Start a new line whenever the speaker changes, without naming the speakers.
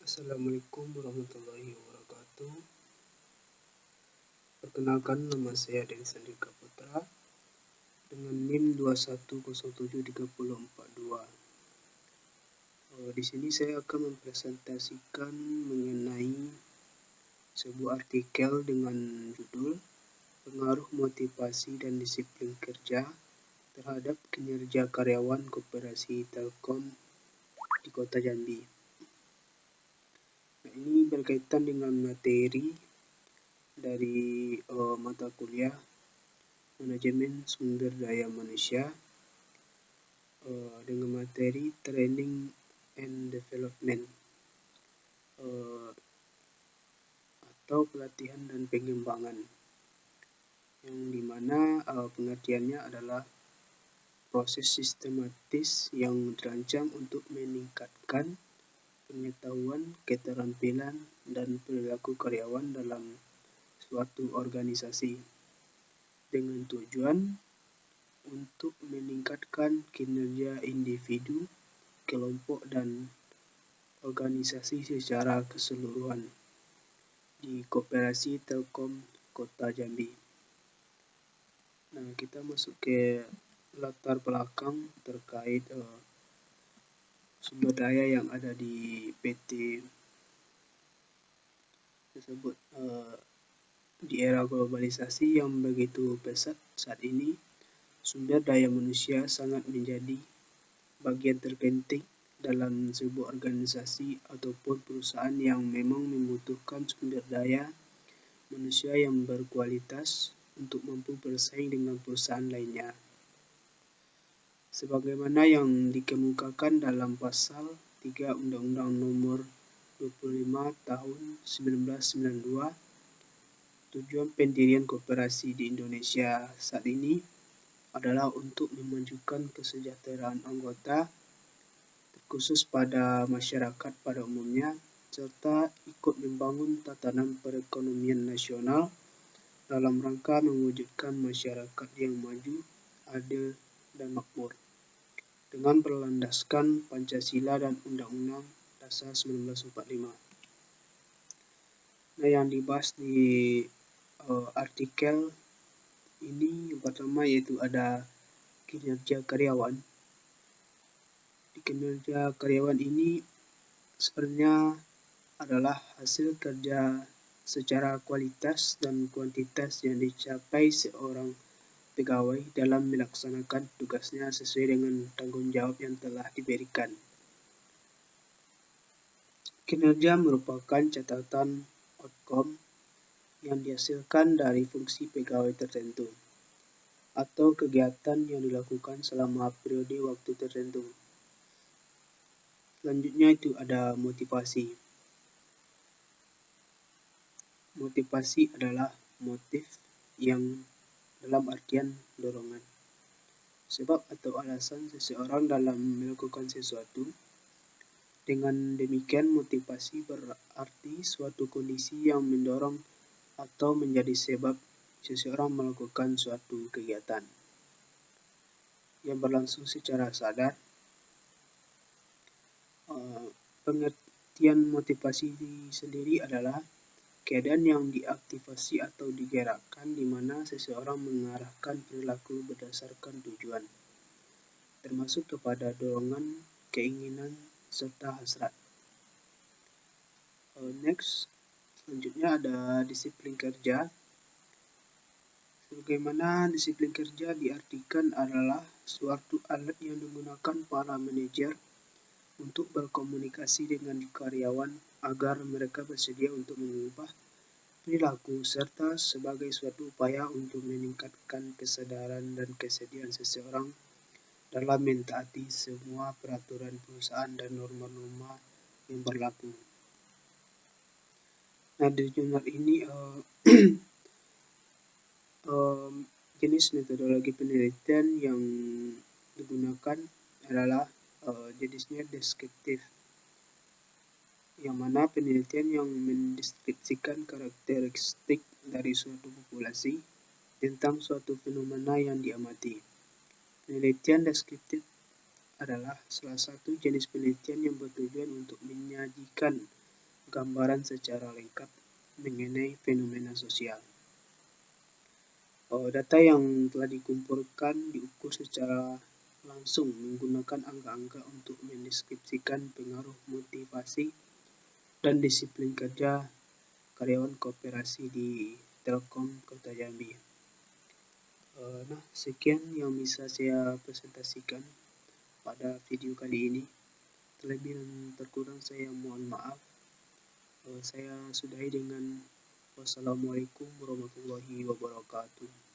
Assalamualaikum warahmatullahi wabarakatuh. Perkenalkan, nama saya Denis Andika Putra dengan NIM 21073042. Di sini saya akan mempresentasikan mengenai sebuah artikel dengan judul Pengaruh Motivasi dan Disiplin Kerja terhadap Kinerja Karyawan Koperasi Telkom di Kota Jambi. Nah, ini berkaitan dengan materi dari mata kuliah Manajemen Sumber Daya Manusia dengan materi Training and Development atau pelatihan dan pengembangan, yang dimana pengertiannya adalah proses sistematis yang dirancang untuk meningkatkan pengetahuan, keterampilan, dan perilaku karyawan dalam suatu organisasi dengan tujuan untuk meningkatkan kinerja individu, kelompok, dan organisasi secara keseluruhan di Koperasi Telkom Kota Jambi. Nah, kita masuk ke latar belakang terkait sumber daya yang ada di PT tersebut. Di era globalisasi yang begitu pesat saat ini, sumber daya manusia sangat menjadi bagian terpenting dalam sebuah organisasi ataupun perusahaan yang memang membutuhkan sumber daya manusia yang berkualitas untuk mampu bersaing dengan perusahaan lainnya. Sebagaimana yang dikemukakan dalam Pasal 3 Undang-Undang Nomor 25 Tahun 1992, tujuan pendirian koperasi di Indonesia saat ini adalah untuk memajukan kesejahteraan anggota, terkhusus pada masyarakat pada umumnya, serta ikut membangun tatanan perekonomian nasional dalam rangka mewujudkan masyarakat yang maju, adil, dan makmur, dengan berlandaskan Pancasila dan Undang-Undang Dasar 1945. Nah, yang dibahas di artikel ini yang pertama yaitu ada kinerja karyawan. Di kinerja karyawan ini sebenarnya adalah hasil kerja secara kualitas dan kuantitas yang dicapai seorang pegawai dalam melaksanakan tugasnya sesuai dengan tanggung jawab yang telah diberikan. Kinerja merupakan catatan outcome yang dihasilkan dari fungsi pegawai tertentu atau kegiatan yang dilakukan selama periode waktu tertentu. Selanjutnya itu ada motivasi. Motivasi adalah motif yang dalam artian dorongan, sebab atau alasan seseorang dalam melakukan sesuatu. Dengan demikian, motivasi berarti suatu kondisi yang mendorong atau menjadi sebab seseorang melakukan suatu kegiatan yang berlangsung secara sadar. Pengertian motivasi sendiri adalah keadaan yang diaktifasi atau digerakkan di mana seseorang mengarahkan perilaku berdasarkan tujuan, termasuk kepada dorongan, keinginan, serta hasrat. Selanjutnya ada disiplin kerja. Sebagaimana disiplin kerja diartikan adalah suatu alat yang digunakan para manajer untuk berkomunikasi dengan karyawan agar mereka bersedia untuk mengubah perilaku, serta sebagai suatu upaya untuk meningkatkan kesadaran dan kesediaan seseorang dalam mentaati semua peraturan perusahaan dan norma-norma yang berlaku. Nah, di jurnal ini jenis metodologi penelitian yang digunakan adalah jenisnya deskriptif, yang mana penelitian yang mendeskripsikan karakteristik dari suatu populasi tentang suatu fenomena yang diamati. Penelitian deskriptif adalah salah satu jenis penelitian yang bertujuan untuk menyajikan gambaran secara lengkap mengenai fenomena sosial. Data yang telah dikumpulkan diukur secara langsung menggunakan angka-angka untuk mendeskripsikan pengaruh motivasi dan disiplin kerja karyawan koperasi di Telkom Kota Jambi. Nah, sekian yang bisa saya presentasikan pada video kali ini. Terlebih dan terkurang saya mohon maaf. Saya sudahi dengan wassalamualaikum warahmatullahi wabarakatuh.